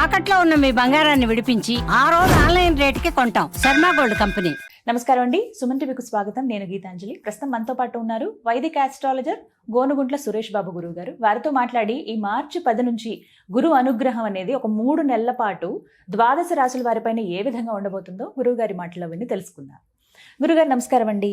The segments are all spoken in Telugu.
తాకట్లో ఉన్న మీ బంగారాన్ని విడిపించి ఆ రోజు ఆన్లైన్ రేటుకి కొంటాం. Sharma gold company. నమస్కారం అండి, సుమన్ టీవీకి స్వాగతం. నేను గీతాంజలి. ప్రస్తుతం మనతో పాటు ఉన్నారు వైదిక ఆస్ట్రాలజర్ గోనుగుంట్ల సురేష్ బాబు గురువు గారు. వారితో మాట్లాడి ఈ మార్చి 10 నుంచి గురు అనుగ్రహం అనేది ఒక 3 నెలల పాటు ద్వాదశ రాశుల వారిపైన ఏ విధంగా ఉండబోతుందో గురువు గారి మాటలో విని తెలుసుకుందాం. గురుగారు నమస్కారం అండి.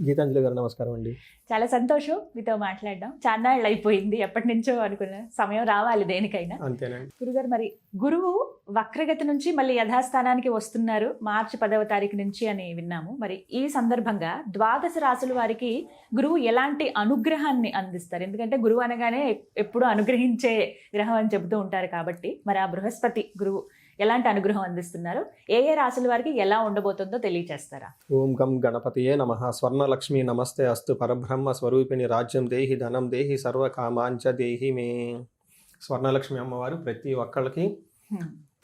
గీతాంజలి గారు నమస్కారం అండి. చాలా సంతోషం మీతో మాట్లాడడం. చాన్నాళ్ళు అయిపోయింది, ఎప్పటి నుంచో అనుకున్న సమయం రావాలి దేనికైనా. అంతేనండి. గురుగారు, మరి గురువు వక్రగతి నుంచి మళ్ళీ యథాస్థానానికి వస్తున్నారు మార్చి 10వ తారీఖు నుంచి అని విన్నాము. మరి ఈ సందర్భంగా ద్వాదశ రాశుల వారికి గురువు ఎలాంటి అనుగ్రహాన్ని అందిస్తారు? ఎందుకంటే గురువు అనగానే ఎప్పుడు అనుగ్రహించే గ్రహం అని చెబుతూ ఉంటారు కాబట్టి, మరి ఆ బృహస్పతి గురువు ఎలాంటి అనుగ్రహం అందిస్తున్నారు, ఏ ఏ రాశుల వారికి ఎలా ఉండబోతుందో తెలియజేస్తారా? ఓం గం గణపతియే నమః. స్వర్ణలక్ష్మి నమస్తే అస్తు. పరబ్రహ్మ స్వరూపిణి రాజ్యం దేహి ధనం దేహి సర్వకామాంచ దేహి మే. స్వర్ణలక్ష్మి అమ్మవారు ప్రతి ఒక్కళ్ళకి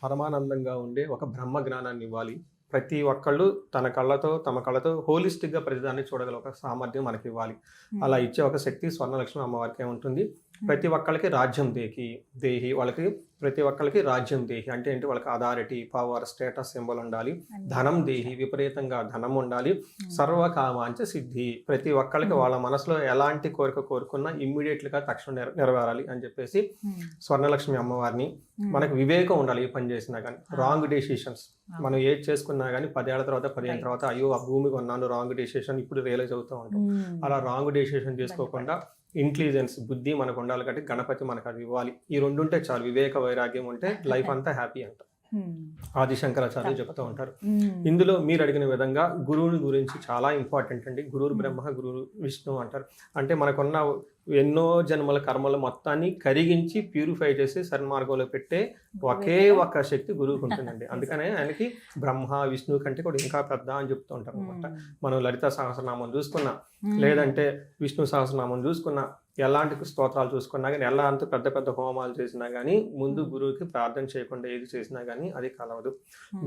పరమానందంగా ఉండే ఒక బ్రహ్మ జ్ఞానాన్ని ఇవ్వాలి. ప్రతి ఒక్కళ్ళు తమ కళ్ళతో హోలిస్టిక్గా ప్రతిదాన్ని చూడగల ఒక సామర్థ్యం మనకి ఇవ్వాలి. అలా ఇచ్చే ఒక శక్తి స్వర్ణలక్ష్మి అమ్మవారికి ఉంటుంది. ప్రతి ఒక్కళ్ళకి రాజ్యం దేహి వాళ్ళకి ప్రతి ఒక్కళ్ళకి రాజ్యం దేహి అంటే ఏంటి, వాళ్ళకి అథారిటీ, పవర్, స్టేటస్ సింబల్ ఉండాలి. ధనం దేహి, విపరీతంగా ధనం ఉండాలి. సర్వకామాంచ సిద్ధి, ప్రతి ఒక్కళ్ళకి వాళ్ళ మనసులో ఎలాంటి కోరిక కోరుకున్నా ఇమ్మీడియట్గా తక్షణం నెరవేరాలి అని చెప్పేసి స్వర్ణలక్ష్మి అమ్మవారిని. మనకు వివేకం ఉండాలి. ఏ పని చేసినా కానీ రాంగ్ డెసిషన్స్ మనం ఏది చేసుకున్నా కానీ 10 ఏళ్ల తర్వాత 15 తర్వాత అయ్యో ఆ భూమి కొన్నాను రాంగ్ డెసిషన్ ఇప్పుడు రియలైజ్ అవుతూ ఉంటాం. అలా రాంగ్ డెసిషన్ చేసుకోకుండా ఇంటెలిజెన్స్, బుద్ధి మనకు ఉండాలి. కాబట్టి గణపతి మనకు అది ఇవ్వాలి. ఈ 2 ఉంటే చాలు. వివేక వైరాగ్యం ఉంటే లైఫ్ అంతా హ్యాపీ అంట ఆది శంకరాచార్య చెప్తూ ఉంటారు. ఇందులో మీరు అడిగిన విధంగా గురువుని గురించి చాలా ఇంపార్టెంట్ అండి. గురువు బ్రహ్మ, గురువు విష్ణు అంటారు. అంటే మనకున్న ఎన్నో జన్మల కర్మల మొత్తాన్ని కరిగించి ప్యూరిఫై చేసి సన్మార్గంలో పెట్టే ఒకే ఒక్క శక్తి గురువుకు ఉంటుందండి. అందుకనే ఆయనకి బ్రహ్మ విష్ణువు కంటే కూడా ఇంకా పెద్ద అని చెప్తూ ఉంటారు అనమాట. మనం లలిత సహస్రనామం చూసుకున్నా, లేదంటే విష్ణు సహస్రనామం చూసుకున్నా, ఎలాంటి స్తోత్రాలు చూసుకున్నా కానీ, ఎలాంటి పెద్ద పెద్ద హోమాలు చేసినా కానీ ముందు గురువుకి ప్రార్థన చేయకుండా ఏది చేసినా కానీ అది కలవదు.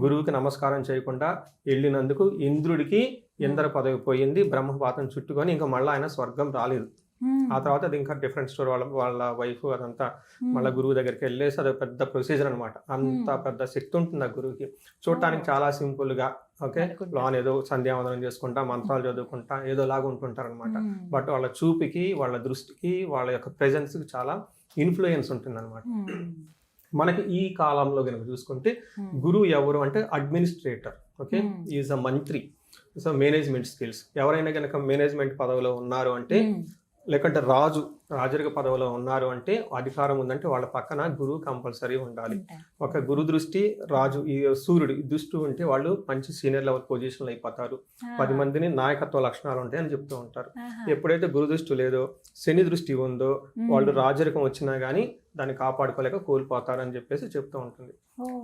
గురువుకి నమస్కారం చేయకుండా వెళ్ళినందుకు ఇంద్రుడికి ఇంద్ర పదవి పోయింది, బ్రహ్మపాతం చుట్టుకొని ఇంకా మళ్ళీ ఆయన స్వర్గం రాలేదు. ఆ తర్వాత అది ఇంకా డిఫరెంట్ స్టోరీ. వాళ్ళ వైఫ్ అదంతా మళ్ళీ గురువు దగ్గరికి వెళ్ళేసి అది పెద్ద ప్రొసీజర్ అనమాట. అంత పెద్ద శక్తి ఉంటుంది ఆ గురువుకి. చూడటానికి చాలా సింపుల్ గా ఓకే లోన్ ఏదో సంధ్యావందనం చేసుకుంటా మంత్రాలు చదువుకుంటా ఏదో లాగా ఉంటుంటారు అనమాట. బట్ వాళ్ళ చూపుకి, వాళ్ళ దృష్టికి, వాళ్ళ యొక్క ప్రెజెన్స్ కి చాలా ఇన్ఫ్లుయెన్స్ ఉంటుంది అనమాట. మనకి ఈ కాలంలో కనుక చూసుకుంటే గురువు ఎవరు అంటే అడ్మినిస్ట్రేటర్, ఓకే, ఈజ్ అ మంత్రి. సో మేనేజ్మెంట్ స్కిల్స్, ఎవరైనా కనుక మేనేజ్మెంట్ పదవిలో ఉన్నారు అంటే, లేకంటే రాజరిక పదవిలో ఉన్నారు అంటే, అధికారం ఉందంటే వాళ్ళ పక్కన గురువు కంపల్సరీ ఉండాలి. ఒక గురు దృష్టి రాజు ఈ సూర్యుడు దృష్టి ఉంటే వాళ్ళు మంచి సీనియర్ లెవెల్ పొజిషన్లు అయిపోతారు. 10 మందిని నాయకత్వ లక్షణాలు ఉంటాయి అని చెప్తూ ఉంటారు. ఎప్పుడైతే గురు దృష్టి లేదో, శని దృష్టి ఉందో, వాళ్ళు రాజరికం వచ్చినా కానీ దాన్ని కాపాడుకోలేక కోల్పోతారు అని చెప్పేసి చెప్తూ ఉంటుంది.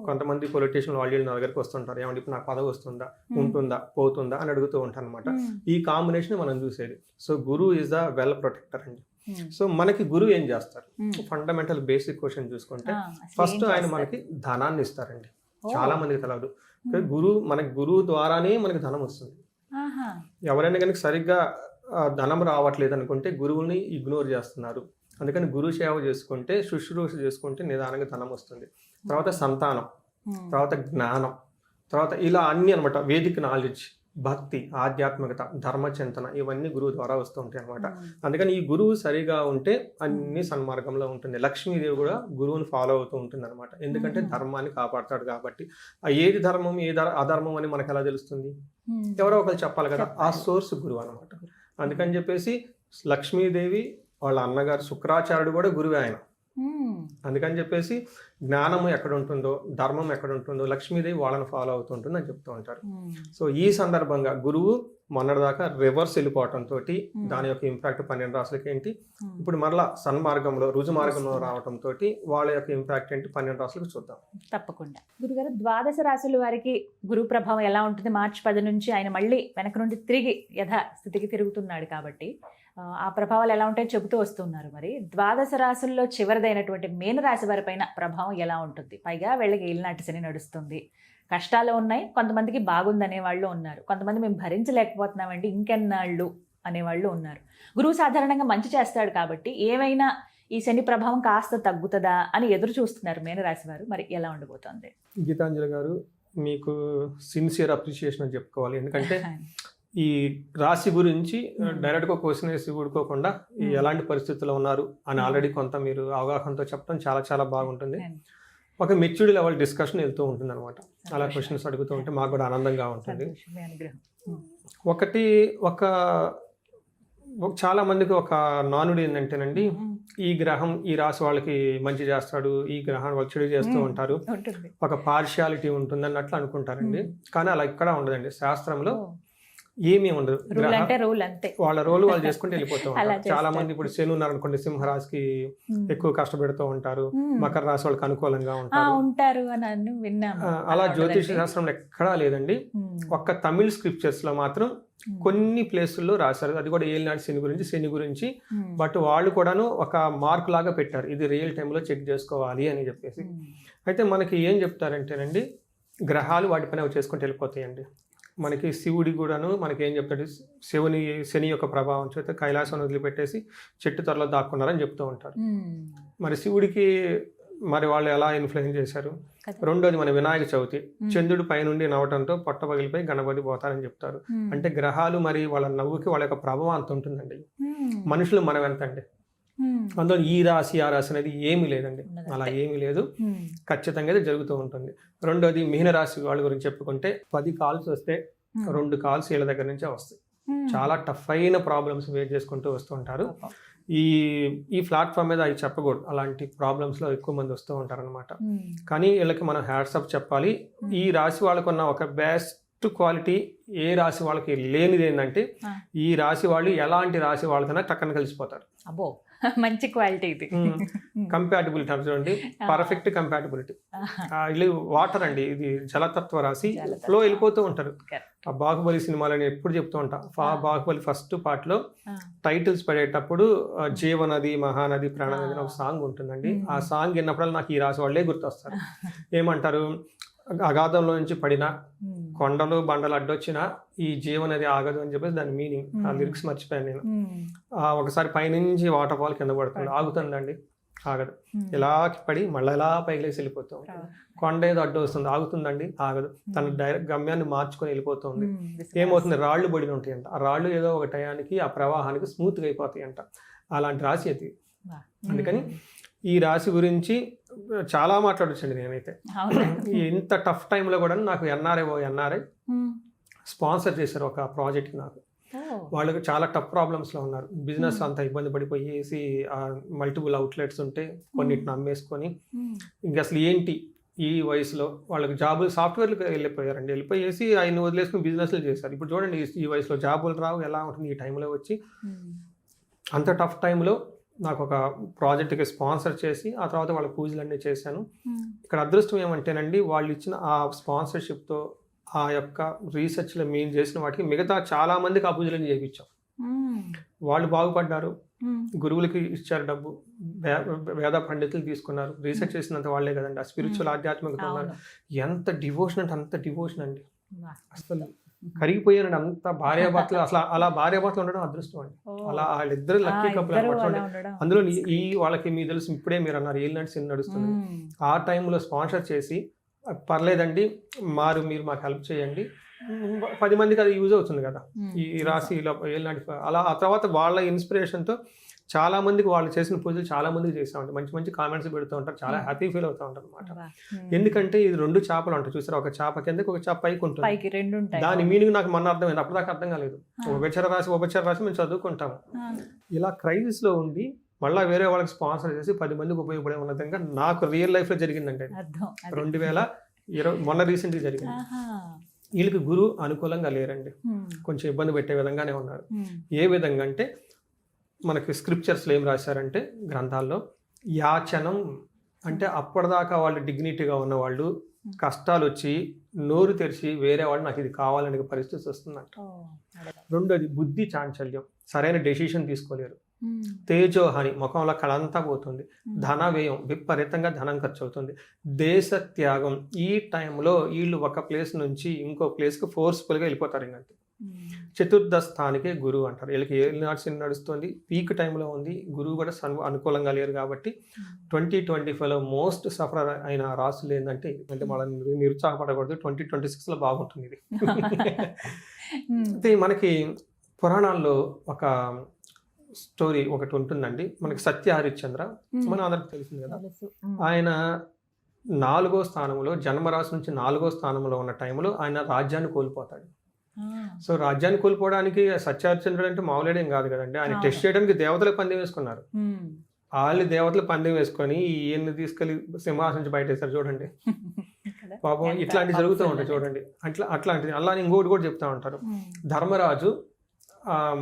కొంతమంది పొలిటీషియన్ వాళ్ళు నా దగ్గరికి వస్తుంటారు, ఏమంటే ఇప్పుడు నాకు పదవి వస్తుందా, ఉంటుందా, పోతుందా అని అడుగుతూ ఉంటారు అనమాట. ఈ కాంబినేషన్ మనం చూసేది. So Guru is the well protector అండి. సో మనకి గురువు ఏం చేస్తారు? ఫండమెంటల్ బేసిక్ క్వశ్చన్ చూసుకుంటే ఫస్ట్ ఆయన మనకి ధనాన్ని ఇస్తారండి. చాలా మందికి తెలియదు. మనకి గురువు ద్వారానే మనకి ధనం వస్తుంది. ఎవరైనా కనుక సరిగ్గా ధనం రావట్లేదు అనుకుంటే గురువుని ఇగ్నోర్ చేస్తున్నారు. అందుకని గురు సేవ చేసుకుంటే, శుశ్రూష చేసుకుంటే నిదానంగా ధనం వస్తుంది. తర్వాత సంతానం, తర్వాత జ్ఞానం, తర్వాత ఇలా అన్ని అనమాట. వేదిక నాలెడ్జ్, భక్తి, ఆధ్యాత్మికత, ధర్మచింతన ఇవన్నీ గురువు ద్వారా వస్తూ ఉంటాయి అనమాట. అందుకని ఈ గురువు సరిగా ఉంటే అన్ని సన్మార్గంలో ఉంటుంది. లక్ష్మీదేవి కూడా గురువుని ఫాలో అవుతూ ఉంటుంది అనమాట. ఎందుకంటే ధర్మాన్ని కాపాడతాడు కాబట్టి. ఏది ధర్మం ఏది అధర్మం అని మనకు ఎలా తెలుస్తుంది? ఎవరో ఒకరు చెప్పాలి కదా. ఆ సోర్స్ గురువు అనమాట. అందుకని చెప్పేసి లక్ష్మీదేవి వాళ్ళ అన్నగారు శుక్రాచార్యుడు కూడా గురువే ఆయన. అందుకని చెప్పేసి జ్ఞానము ఎక్కడ ఉంటుందో, ధర్మం ఎక్కడ ఉంటుందో లక్ష్మీదేవి వాళ్ళని ఫాలో అవుతుంటుంది అని చెప్తూ ఉంటారు. సో ఈ సందర్భంగా గురువు మొన్నటిదాకా రివర్స్ వెళ్ళిపోవటంతో దాని యొక్క ఇంపాక్ట్ 12 రాశులకి ఏంటి, ఇప్పుడు మరలా సన్మార్గంలో రుజు మార్గంలో రావడంతో వాళ్ళ యొక్క ఇంపాక్ట్ ఏంటి 12 రాశులకు చూద్దాం. తప్పకుండా. గురుగారు, ద్వాదశ రాశుల వారికి గురు ప్రభావం ఎలా ఉంటుంది? మార్చి 10 నుంచి ఆయన మళ్ళీ వెనక నుండి తిరిగి యథాస్థితికి తిరుగుతున్నాడు కాబట్టి ఆ ప్రభావాలు ఎలా ఉంటాయో చెబుతూ వస్తున్నారు. మరి ద్వాదశ రాశుల్లో చివరిదైనటువంటి మీనరాశి వారి పైన ప్రభావం ఎలా ఉంటుంది? పైగా వీళ్ళకి ఏలినాటి శని నడుస్తుంది, కష్టాలు ఉన్నాయి, కొంతమందికి బాగుందనే వాళ్ళు ఉన్నారు, కొంతమంది మేము భరించలేకపోతున్నామండి ఇంకెన్నాళ్ళు అనేవాళ్ళు ఉన్నారు. గురువు సాధారణంగా మంచి చేస్తాడు కాబట్టి ఏమైనా ఈ శని ప్రభావం కాస్త తగ్గుతుందా అని ఎదురు చూస్తున్నారు మీనరాశి వారు. మరి ఎలా ఉండబోతోంది? గీతాంజలి గారు, మీకు సిన్సియర్ అప్రిషియేషన్ అని చెప్పుకోవాలి. ఎందుకంటే ఈ రాశి గురించి డైరెక్ట్గా క్వశ్చన్ వేసి ఊడుకోకుండా ఎలాంటి పరిస్థితుల్లో ఉన్నారు అని ఆల్రెడీ కొంత మీరు అవగాహనతో చెప్పడం చాలా చాలా బాగుంటుంది. ఒక మెచ్యూరిటీ లెవెల్ డిస్కషన్ వెళ్తూ ఉంటుంది అనమాట. అలా క్వశ్చన్స్ అడుగుతూ ఉంటే మాకు కూడా ఆనందంగా ఉంటుంది. చాలా మందికి ఒక నానుడి ఏంటంటేనండి, ఈ గ్రహం ఈ రాశి వాళ్ళకి మంచి చేస్తాడు, ఈ గ్రహం వాళ్ళు చెడు చేస్తూ ఉంటారు, ఒక పార్షియాలిటీ ఉంటుంది అన్నట్లు అనుకుంటారండి. కానీ అలా ఇక్కడ ఉండదండి. శాస్త్రంలో ఏమీ ఉండదు. వాళ్ళ రోల్ వాళ్ళు చేసుకుంటూ వెళ్ళిపోతూ ఉంటారు. చాలా మంది ఇప్పుడు శని ఉన్నారు అనుకోండి, సింహరాశికి ఎక్కువ కష్టపెడుతూ ఉంటారు, మకర రాశి వాళ్ళకి అనుకూలంగా ఉంటారు. అలా జ్యోతిష శాస్త్రంలో ఎక్కడా లేదండి. ఒక్క తమిళ్ స్క్రిప్చర్స్ లో మాత్రం కొన్ని ప్లేసుల్లో రాశారు. అది కూడా ఏలినాటి శని గురించి. బట్ వాళ్ళు కూడాను ఒక మార్క్ లాగా పెట్టారు, ఇది రియల్ టైంలో చెక్ చేసుకోవాలి అని చెప్పేసి. అయితే మనకి ఏం చెప్తారంటేనండి, గ్రహాలు వాటి పని అవి చేసుకుంటూ వెళ్ళిపోతాయండి. మనకి శివుడి కూడాను మనకి ఏం చెప్తాడు, శని యొక్క ప్రభావం చేత కైలాసం వదిలిపెట్టేసి చెట్టు త్వరలో దాక్కున్నారని చెప్తూ ఉంటారు. మరి శివుడికి మరి వాళ్ళు ఎలా ఇన్ఫ్లుయెన్స్ చేశారు? రెండోది మన వినాయక చవితి, చంద్రుడి పైనుండి నవ్వటంతో పొట్ట పగిలిపోయి గణపతి పోతారని చెప్తారు. అంటే గ్రహాలు మరి వాళ్ళ నవ్వుకి వాళ్ళ యొక్క ప్రభావం అంత ఉంటుందండి. మనుషులు మనం ఎంత అండి, అందులో ఈ రాశి ఆ రాశి అనేది ఏమీ లేదండి. అలా ఏమీ లేదు, ఖచ్చితంగా అయితే జరుగుతూ ఉంటుంది. రెండోది మీన రాశి వాళ్ళ గురించి చెప్పుకుంటే 10 కాల్స్ వస్తే 2 కాల్స్ వీళ్ళ దగ్గర నుంచే వస్తాయి. చాలా టఫ్ అయిన ప్రాబ్లమ్స్ ఫేస్ చేసుకుంటూ వస్తూ ఉంటారు. ఈ ప్లాట్ఫామ్ మీద అవి చెప్పకూడదు, అలాంటి ప్రాబ్లమ్స్ లో ఎక్కువ మంది వస్తూ ఉంటారు అనమాట. కానీ వీళ్ళకి మనం హ్యాట్సప్ చెప్పాలి. ఈ రాశి వాళ్ళకు ఉన్న ఒక బెస్ట్ క్వాలిటీ ఏ రాశి వాళ్ళకి లేనిది ఏంటంటే, ఈ రాశి వాళ్ళు ఎలాంటి రాశి వాళ్ళకైనా టక్కన కలిసిపోతారు. అబ్బో, మంచి క్వాలిటీ ఇది. కంపాటిబిలిటీ అంటే చూడండి, పర్ఫెక్ట్ కంపాటిబిలిటీ. ఇది వాటర్ అండి, ఇది జలతత్వ రాశి, ఫ్లో వెళ్ళిపోతూ ఉంటారు. ఆ బాహుబలి సినిమాలని ఎప్పుడు చెప్తూ ఉంటా, బాహుబలి ఫస్ట్ పార్ట్ లో టైటిల్స్ పడేటప్పుడు జీవనది మహానది ప్రాణనది అని ఒక సాంగ్ ఉంటుందండి. ఆ సాంగ్ విన్నప్పుడల్లా నాకు ఈ రాశి వాళ్ళే గుర్తొస్తారు. ఏమంటారు, అగాధంలో నుంచి పడిన కొండలు బండలు అడ్డొచ్చినా ఈ జీవనది ఆగదు అని చెప్పేసి దాని మీనింగ్. ఆ లిరిక్స్ మర్చిపోయాను నేను. ఒకసారి పైనుంచి వాటర్ ఫాల్ కింద పడుతుంది, ఆగుతుందండి? ఆగదు. ఇలా పడి మళ్ళీ ఎలా పైకి లేసి వెళ్ళిపోతూ ఉంటుంది. కొండ ఏదో అడ్డు వస్తుంది, ఆగుతుందండి? ఆగదు. తన డైరెక్ట్ గమ్యాన్ని మార్చుకొని వెళ్ళిపోతుంది. ఏమవుతుంది, రాళ్ళు పడిన ఉంటాయంట. ఆ రాళ్ళు ఏదో ఒక టయానికి ఆ ప్రవాహానికి స్మూత్గా అయిపోతాయి అంట. అలాంటి రాశి అది. అందుకని ఈ రాశి గురించి చాలా మాట్లాడొచ్చండి నేనైతే. ఇంత టఫ్ టైంలో కూడా నాకు ఎన్ఆర్ఐ స్పాన్సర్ చేశారు ఒక ప్రాజెక్ట్. నాకు వాళ్ళకి చాలా టఫ్ ప్రాబ్లమ్స్లో ఉన్నారు. బిజినెస్ అంతా ఇబ్బంది పడిపోయేసి మల్టిపుల్ అవుట్లెట్స్ ఉంటే కొన్నిటిని అమ్మేసుకొని ఇంక అసలు ఏంటి ఈ వయసులో వాళ్ళకి జాబులు సాఫ్ట్వేర్లకు వెళ్ళిపోయారండి. వెళ్ళిపోయేసి ఆయన వదిలేసుకుని బిజినెస్లు చేశారు. ఇప్పుడు చూడండి, ఈ వయసులో జాబులు రావు, ఎలా ఉంటుంది ఈ టైంలో వచ్చి. అంత టఫ్ టైంలో నాకు ఒక ప్రాజెక్ట్కి స్పాన్సర్ చేసి ఆ తర్వాత వాళ్ళ పూజలన్నీ చేశాను. ఇక్కడ అదృష్టం ఏమంటేనండి, వాళ్ళు ఇచ్చిన ఆ స్పాన్సర్షిప్తో ఆ యొక్క రీసెర్చ్లో మేము చేసిన వాటికి మిగతా చాలా మందికి ఆ పూజలన్నీ చేయించాం. వాళ్ళు బాగుపడ్డారు, గురువులకి ఇచ్చారు డబ్బు, వేద పండితులు తీసుకున్నారు, రీసెర్చ్ చేసినంత వాళ్ళే కదండి. ఆ స్పిరిచువల్ ఆధ్యాత్మికత ఉన్నారు. ఎంత డివోషన్ అంటే అంత డివోషన్ అండి. అసలు కరిగిపోయారండి అంత భార్యాభర్తలు. అసలు అలా భార్యాభర్తలు ఉండడం అదృష్టం అండి. అలా వాళ్ళిద్దరు లక్కీ కపుల్ అనమాట. అందులో ఈ వాళ్ళకి మీకు తెలుసు, ఇప్పుడే మీరు అన్నారు ఏలినాటి శని నడుస్తుంది. ఆ టైంలో స్పాన్సర్ చేసి, పర్లేదండి మీరు మాకు హెల్ప్ చేయండి, 10 మందికి అది యూజ్ అవుతుంది కదా ఈ రాశి ఏలినాటి. అలా ఆ తర్వాత వాళ్ళ ఇన్స్పిరేషన్తో చాలా మందికి వాళ్ళు చేసిన పూజలు చాలా మందికి చేస్తూ ఉంటారు. మంచి మంచి కామెంట్స్ పెడుతూ ఉంటారు, చాలా హ్యాపీ ఫీల్ అవుతూ ఉంటారు అనమాట. ఎందుకంటే ఇది 2 చేపలు ఉంటాయి చూసారు, ఒక చేప కిందకి ఒక చేప పైకి ఉంటుంది. దాని మీనింగ్ నాకు మొన్న అర్థమైంది, అప్పటిదాకా అర్థం కాలేదు. ఉపచార రాశి మేము చదువుకుంటాము. ఇలా క్రైసిస్ లో ఉండి మళ్ళీ వేరే వాళ్ళకి స్పాన్సర్ చేసి 10 మందికి ఉపయోగపడే ఉన్న విధంగా నాకు రియల్ లైఫ్ లో జరిగిందంటే 2020 మొన్న రీసెంట్గా జరిగింది. వీళ్ళకి గురువు అనుకూలంగా లేరండి, కొంచెం ఇబ్బంది పెట్టే విధంగానే ఉన్నారు. ఏ విధంగా అంటే, మనకి స్క్రిప్చర్స్లో ఏం రాశారంటే గ్రంథాల్లో, యాచనం అంటే అప్పటిదాకా వాళ్ళు డిగ్నిటీగా ఉన్నవాళ్ళు కష్టాలు వచ్చి నోరు తెరిచి వేరే వాళ్ళు నాకు ఇది కావాలనే పరిస్థితి వస్తుందంట. రెండోది బుద్ధి చాంచల్యం, సరైన డెసిషన్ తీసుకోలేరు. తేజోహాని, ముఖంలో కళంతా పోతుంది. ధన వ్యయం, విపరీతంగా ధనం ఖర్చు అవుతుంది. దేశ త్యాగం, ఈ టైంలో వీళ్ళు ఒక ప్లేస్ నుంచి ఇంకో ప్లేస్కి ఫోర్స్ఫుల్గా వెళ్ళిపోతారు. ఇంకంటే చతుర్థ స్థానికే గురువు అంటారు. వీళ్ళకి ఏలినాటి శని నడుస్తుంది, పీక్ టైంలో ఉంది, గురువు కూడా అనుకూలంగా లేరు కాబట్టి 2025లో మోస్ట్ సఫర్ అయిన రాసులు ఏంటంటే, అంటే వాళ్ళని నిరుత్సాహపడకూడదు, 2026లో బాగుంటుంది ఇది. అయితే మనకి పురాణాల్లో ఒక స్టోరీ ఒకటి ఉంటుందండి. మనకి సత్య హరిశ్చంద్ర మన అందరికి తెలిసింది కదా. ఆయన 4వ స్థానంలో, జన్మరాశి నుంచి 4వ స్థానంలో ఉన్న టైంలో ఆయన రాజ్యాన్ని కోల్పోతాడు. సో రాజ్యాన్ని కోల్పోవడానికి సత్య హరిశ్చంద్రుడు అంటే మామూలేడేం కాదు కదండి. ఆయన టెస్ట్ చేయడానికి దేవతలు పందెం వేసుకున్నారు. వాళ్ళు దేవతలు పందెం వేసుకొని ఈయన్ని తీసుకెళ్లి సింహాసనం నుంచి బయట వేస్తారు చూడండి. పాపం ఇట్లాంటివి జరుగుతూ ఉంటాయి చూడండి. అట్లాంటిది. అలా ఇంకోటి కూడా చెప్తా ఉంటారు. ధర్మరాజు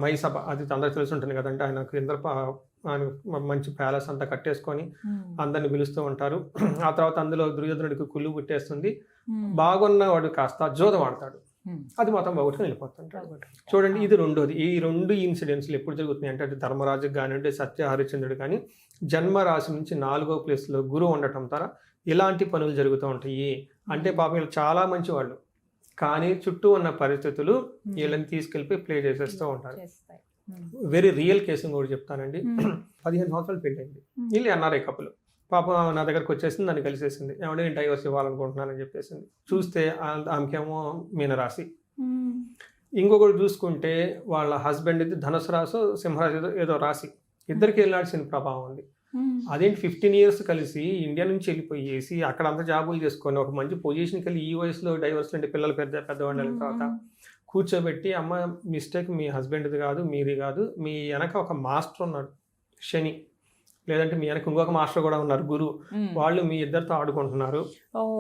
మైసభ, అది అందరికి తెలిసి ఉంటుంది కదండి. ఆయనకు ఆయన మంచి ప్యాలెస్ అంతా కట్టేసుకొని అందరిని పిలుస్తూ ఉంటారు. ఆ తర్వాత అందులో దుర్యోధనుడికి కుళ్ళు పుట్టేస్తుంది. బాగున్న వాడు కాస్త జోదం ఆడతాడు, అది మాత్రం బాగుంటుంది వెళ్ళిపోతుంటాడు. చూడండి, ఇది రెండోది. ఈ 2 ఇన్సిడెంట్స్లు ఎప్పుడు జరుగుతున్నాయి అంటే, ధర్మరాజుకి కానివ్వండి, సత్య హరిశ్చంద్రుడు కానీ, జన్మరాశి నుంచి 4వ ప్లేస్లో గురువు ఉండటం ద్వారా ఇలాంటి పనులు జరుగుతూ ఉంటాయి. అంటే పాపం వీళ్ళు చాలా మంచి వాళ్ళు, కానీ చుట్టూ ఉన్న పరిస్థితులు వీళ్ళని తీసుకెళ్ళిపోయి ప్లే చేసేస్తూ ఉంటారు. వెరీ రియల్ కేసు కూడా చెప్తానండి. 15 సంవత్సరాలు పెళ్ళైంది, వీళ్ళు ఎన్ఆర్ఐ కపుల్. పాపం నా దగ్గరకు వచ్చేసింది, నన్ను కలిసేసింది. ఏమంటే నేను డైవర్స్ ఇవ్వాలనుకుంటున్నానని చెప్పేసింది. చూస్తే ఆమెకేమో మీనరాశి. ఇంకొకటి చూసుకుంటే వాళ్ళ హస్బెండ్ ఇది ధనుసు రాశి, సింహరాశి, ఏదో రాశి. ఇద్దరికి వెళ్ళాల్సిన ప్రభావం ఉంది. అదేంటి 15 years కలిసి ఇండియా నుంచి వెళ్ళిపోయేసి అక్కడ అంతా జాబులు చేసుకొని ఒక మంచి పొజిషన్కి వెళ్ళి ఈ వయసులో డైవర్స్ అంటే పిల్లలు పెద్దవాళ్ళు అయిన తర్వాత కూర్చోబెట్టి, అమ్మ మిస్టేక్ మీ హస్బెండ్ది కాదు, మీది కాదు, మీ వెనక ఒక మాస్టర్ ఉన్నాడు శని, లేదంటే మీ వెనక ఇంకొక మాస్టర్ కూడా ఉన్నారు గురువు, వాళ్ళు మీ ఇద్దరితో ఆడుకుంటున్నారు.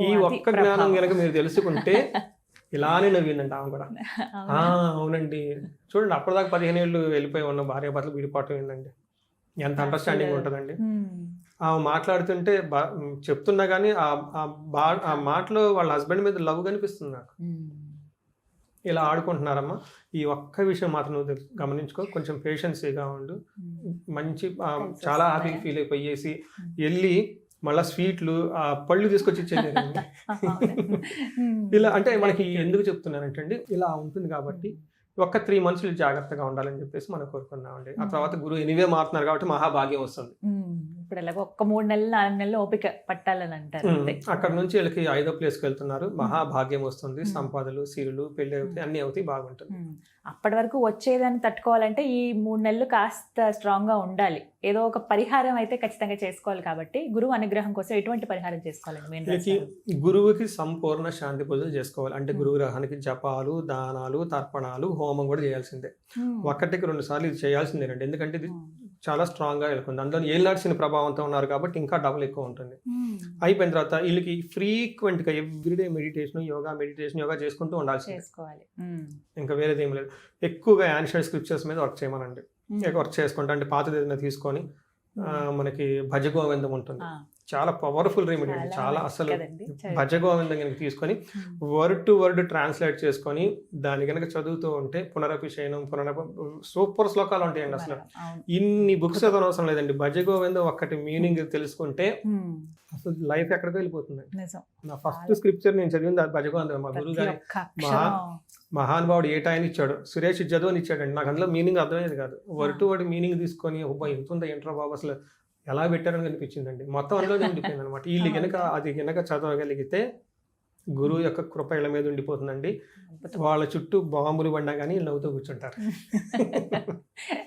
ఈ ఒక్క జ్ఞానం కనుక మీరు తెలుసుకుంటే ఇలానే నవ్విందంట ఆమె కూడా. అవునండి, చూడండి, అప్పటిదాకా 15 ఏళ్ళు వెళ్ళిపోయి ఉన్న భార్యాభర్తలు విడిపోవటం ఏంటండి, ఎంత అండర్స్టాండింగ్ ఉంటుందండి. ఆమె మాట్లాడుతుంటే చెప్తున్నా కానీ ఆ మాటలో వాళ్ళ హస్బెండ్ మీద లవ్ కనిపిస్తుంది నాకు. ఇలా ఆడుకుంటున్నారమ్మా. ఈ ఒక్క విషయం మాత్రం నువ్వు గమనించుకో, కొంచెం పేషెన్సీగా ఉండు. మంచి చాలా హ్యాపీ ఫీల్ అయిపోయేసి వెళ్ళి మళ్ళీ స్వీట్లు పళ్ళు తీసుకొచ్చి ఇచ్చేది. ఇలా అంటే మనకి ఎందుకు చెప్తున్నానంటే అండి, ఇలా ఉంటుంది కాబట్టి ఒక్క 3 months జాగ్రత్తగా ఉండాలని చెప్పేసి మనం కోరుకున్నామండి. ఆ తర్వాత గురువు ఎనివే మారుతున్నారు కాబట్టి మహాభాగ్యం వస్తుంది. ఇప్పుడు ఎలాగో ఒక్క 3 నెలలు 4 నెలలు ఓపిక పట్టాలని అంటారు. అక్కడ నుంచి వీళ్ళకి 5వ ప్లేస్కి వెళ్తున్నారు, మహాభాగ్యం వస్తుంది, సంపాదలు, సీరులు, పెళ్లి అవుతాయి, అన్ని అవుతాయి, బాగుంటుంది. అప్పటి వరకు వచ్చేదాన్ని తట్టుకోవాలంటే ఈ 3 నెలలు కాస్త స్ట్రాంగ్ గా ఉండాలి. ఏదో ఒక పరిహారం అయితే ఖచ్చితంగా చేసుకోవాలి. కాబట్టి గురువు అనుగ్రహం కోసం ఎటువంటి పరిహారం చేసుకోవాలండి? గురువుకి సంపూర్ణ శాంతి పూజలు చేసుకోవాలి. అంటే గురువు గ్రహానికి జపాలు, దానాలు, తర్పణాలు, హోమం కూడా చేయాల్సిందే. 1కి 2 సార్లు ఇది చేయాల్సిందేనండి. ఎందుకంటే ఇది చాలా స్ట్రాంగ్ గా వెళ్తుంది. అందులో ఏళ్ళాడ్సిన ప్రభావంతో ఉన్నారు కాబట్టి ఇంకా డబుల్ ఎక్కువ ఉంటుంది. అయిపోయిన తర్వాత వీళ్ళకి ఫ్రీక్వెంట్ గా ఎవ్రీడే మెడిటేషన్, యోగా చేసుకుంటూ ఉండాల్సింది. ఇంకా వేరేది ఏం లేదు. ఎక్కువగా యాన్షియంట్ స్క్రిప్చర్స్ మీద వర్క్ చేయమనండి. వర్క్ చేసుకుంటా అంటే పాతది ఏదైనా తీసుకొని మనకి భజగోవిందం ఉంటుంది, చాలా పవర్ఫుల్ రెమెడీ అండి. చాలా అసలు భజగోవిందం కనుక తీసుకొని వర్డ్ టు వర్డ్ ట్రాన్స్లేట్ చేసుకొని దాని కనుక చదువుతూ ఉంటే పునరపిశయనం, సూపర్ శ్లోకాలు ఉంటాయండి. అసలు ఇన్ని బుక్స్ చదవడం అవసరం లేదండి. భజగోవిందం ఒక్కటి మీనింగ్ తెలుసుకుంటే అసలు లైఫ్ ఎక్కడికి వెళ్ళిపోతుంది. నా ఫస్ట్ స్క్రిప్చర్ నేను చదివింది భజగోవిందం. మా గురువు గారి మహానుభావుడు ఏటాయని ఇచ్చాడు, సురేష్ చదువు అని ఇచ్చాడండి. నాకు అందులో మీనింగ్ అర్థమయ్యేది కాదు. వర్డ్ టు వర్డ్ మీనింగ్ తీసుకొని ఎంత ఉందా ఏంట్రా బాబు అసలు ఎలా పెట్టారని కనిపించిందండి. మొత్తం అందులోనే ఉండిపోయింది అనమాట. వీళ్ళు కనుక అది కనుక చదవగలిగితే గురువు యొక్క కృప ఇళ్ళ మీద ఉండిపోతుందండి. వాళ్ళ చుట్టూ బాంబులు పడ్డా కానీ నవ్వుతూ కూర్చుంటారు.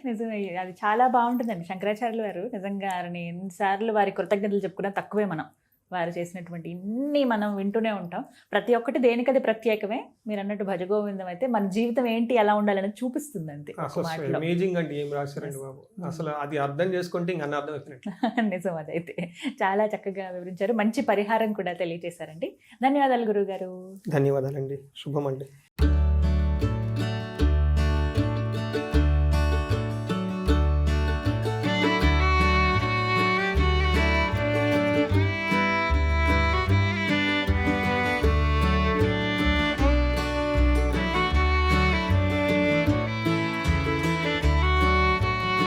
నిజమే, అది చాలా బాగుంటుందండి. శంకరాచార్యులు వారు నిజంగా ఎన్నిసార్లు వారి కృతజ్ఞతలు చెప్పుకున్నా తక్కువే. మనం వారు చేసినటువంటి ఇన్ని మనం వింటూనే ఉంటాం. ప్రతి ఒక్కటి దేనికది ప్రత్యేకమే. మీరు అన్నట్టు భజగోవిందం అయితే మన జీవితం ఏంటి ఎలా ఉండాలని చూపిస్తుంది అంతే. అమేజింగ్ అండి, ఏం రాశారండి బాబు. అసలు అది అర్థం చేసుకుంటే ఇంకా అర్థం అయిపోయినట్టు. నిజం, అదైతే చాలా చక్కగా వివరించారు. మంచి పరిహారం కూడా తెలియజేశారండి. ధన్యవాదాలు గురువు గారు. ధన్యవాదాలండి. శుభం అండి.